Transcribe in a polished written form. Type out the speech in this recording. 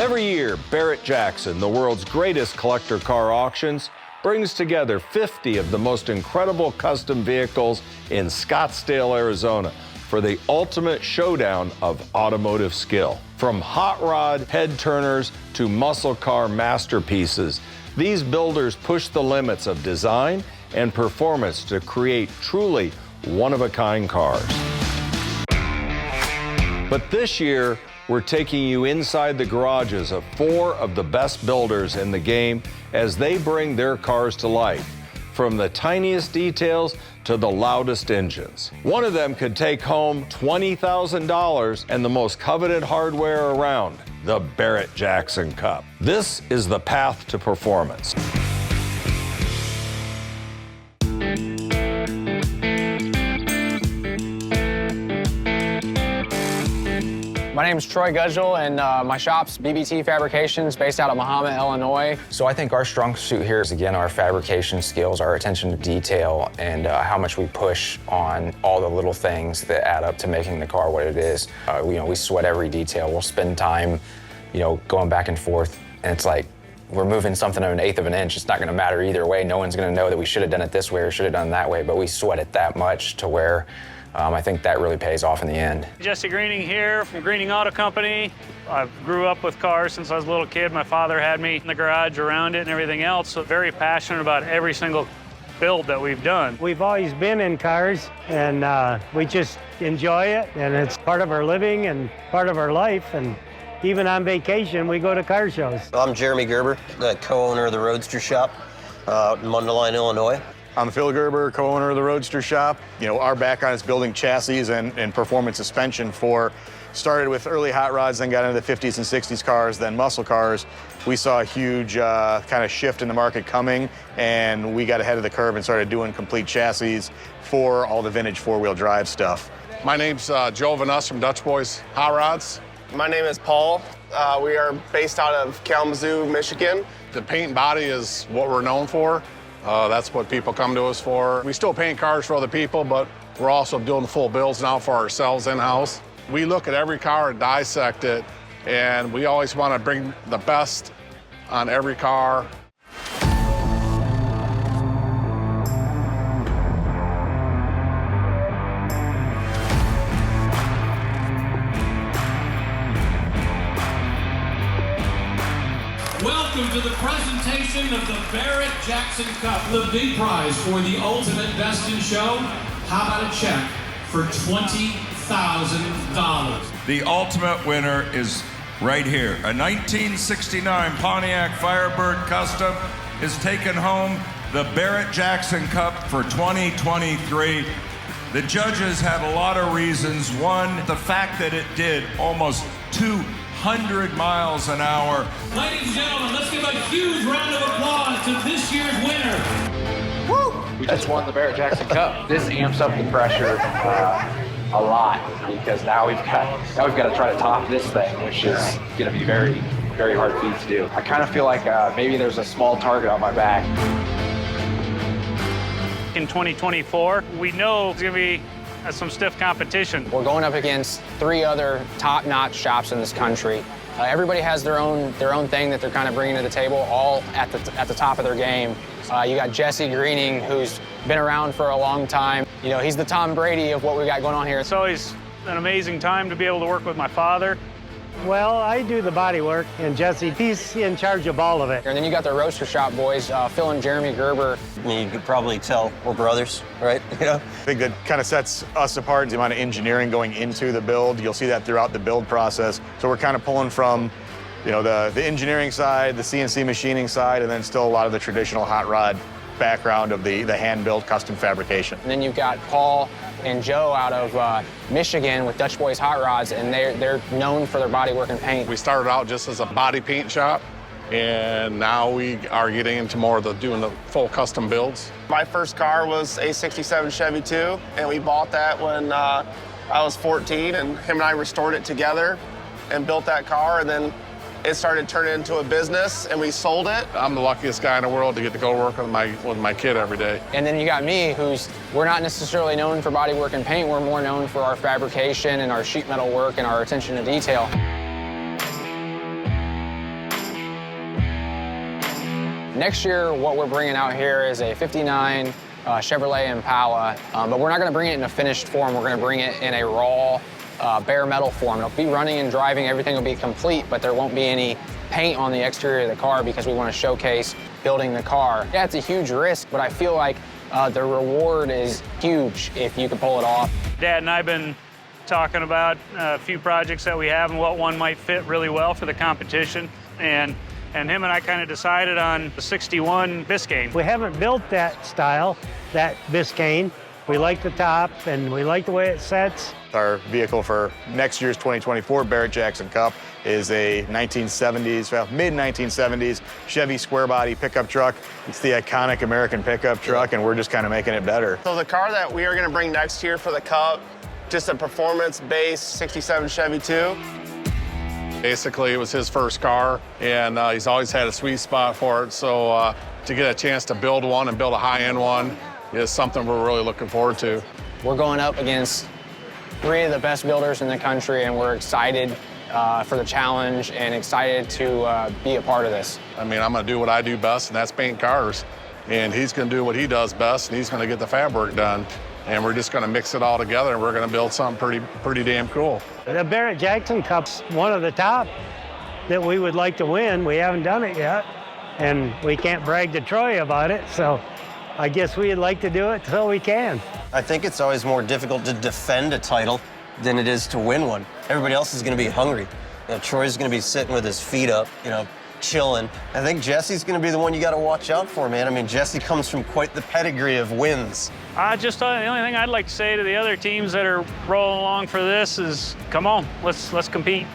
Every year, Barrett-Jackson, the world's greatest collector car auctions, brings together 50 of the most incredible custom vehicles in Scottsdale, Arizona, for the ultimate showdown of automotive skill. From hot rod head turners to muscle car masterpieces, these builders push the limits of design and performance to create truly one-of-a-kind cars. But this year, we're taking you inside the garages of 4 of the best builders in the game as they bring their cars to life, from the tiniest details to the loudest engines. One of them could take home $20,000 and the most coveted hardware around, the Barrett-Jackson Cup. This is the path to performance. My name is Troy Gudgel, and my shop's BBT Fabrications, based out of Mahomet, Illinois. So I think our strong suit here is, again, our fabrication skills, our attention to detail, and how much we push on all the little things that add up to making the car what it is. We sweat every detail. We'll spend time, going back and forth, and it's like we're moving something of an eighth of an inch. It's not going to matter either way. No one's going to know that we should have done it this way or should have done that way, but we sweat it that much to where I think that really pays off in the end. Jesse Greening here from Greening Auto Company. I grew up with cars since I was a little kid. My father had me in the garage around it and everything else, so very passionate about every single build that we've done. We've always been in cars, and we just enjoy it, and it's part of our living and part of our life, and even on vacation, we go to car shows. I'm Jeremy Gerber, the co-owner of the Roadster Shop out in Mundelein, Illinois. I'm Phil Gerber, co-owner of the Roadster Shop. Our background is building chassis and performance suspension started with early hot rods, then got into the 50s and 60s cars, then muscle cars. We saw a huge kind of shift in the market coming, and we got ahead of the curve and started doing complete chassis for all the vintage four-wheel drive stuff. My name's Joe Vaness from Dutchboys Hot Rods. My name is Paul. We are based out of Kalamazoo, Michigan. The paint and body is what we're known for. That's what people come to us for. We still paint cars for other people, but we're also doing full builds now for ourselves in-house. We look at every car and dissect it, and we always want to bring the best on every car. Welcome to the presentation of the Barrett-Jackson Cup. The big prize for the ultimate best in show. How about a check for $20,000? The ultimate winner is right here. A 1969 Pontiac Firebird Custom is taking home the Barrett-Jackson Cup for 2023. The judges had a lot of reasons. One, the fact that it did almost 200 miles an hour. Ladies and gentlemen, let's give a huge round of applause to this year's winner. Woo! We just won the Barrett-Jackson Cup. This amps up the pressure a lot, because now we've got to try to top this thing, which is going to be very, very hard feat to do. I kind of feel like maybe there's a small target on my back. In 2024, we know it's going to be some stiff competition. We're going up against 3 other top-notch shops in this country. Everybody has their own thing that they're kind of bringing to the table, all at the top of their game. You got Jesse Greening, who's been around for a long time. He's the Tom Brady of what we got going on here. It's always an amazing time to be able to work with my father. Well, I do the body work, and Jesse, he's in charge of all of it. And then you got the Roadster Shop boys, Phil and Jeremy Gerber. You could probably tell we're brothers, right? I think that kind of sets us apart, the amount of engineering going into the build. You'll see that throughout the build process. So we're kind of pulling from the engineering side, the CNC machining side, and then still a lot of the traditional hot rod background of the hand-built custom fabrication. And then you've got Paul and Joe out of Michigan with Dutchboys Hot Rods, and they're known for their body work and paint. We started out just as a body paint shop, and now we are getting into more of doing the full custom builds. My first car was a 67 Chevy 2, and we bought that when I was 14, and him and I restored it together and built that car, and then it started turning into a business, and we sold it. I'm the luckiest guy in the world to get to go work with my kid every day. And then you got me, we're not necessarily known for body work and paint. We're more known for our fabrication and our sheet metal work and our attention to detail. Next year, what we're bringing out here is a 59 Chevrolet Impala, but we're not going to bring it in a finished form. We're going to bring it in a raw bare metal form. It'll be running and driving, everything will be complete, but there won't be any paint on the exterior of the car because we want to showcase building the car. Yeah, it's a huge risk, but I feel like the reward is huge if you can pull it off. Dad and I have been talking about a few projects that we have and what one might fit really well for the competition. And him and I kind of decided on the 61 Biscayne. We haven't built that style, that Biscayne. We like the top and we like the way it sets. Our vehicle for next year's 2024 Barrett-Jackson Cup is a 1970s, well, mid-1970s Chevy square body pickup truck. It's the iconic American pickup truck, and we're just kind of making it better. So the car that we are going to bring next year for the Cup, just a performance-based 67 Chevy 2. Basically, it was his first car, and he's always had a sweet spot for it. So to get a chance to build one and build a high-end one is something we're really looking forward to. We're going up against 3 of the best builders in the country, and we're excited for the challenge and excited to be a part of this. I mean, I'm going to do what I do best, and that's paint cars. And he's going to do what he does best, and he's going to get the fab work done. And we're just going to mix it all together, and we're going to build something pretty damn cool. The Barrett-Jackson Cup's one of the top that we would like to win. We haven't done it yet, and we can't brag to Troy about it, so I guess we'd like to do it so we can. I think it's always more difficult to defend a title than it is to win one. Everybody else is going to be hungry. You know, Troy's going to be sitting with his feet up, you know, chilling. I think Jesse's going to be the one you got to watch out for, man. I mean, Jesse comes from quite the pedigree of wins. The only thing I'd like to say to the other teams that are rolling along for this is, come on, let's compete.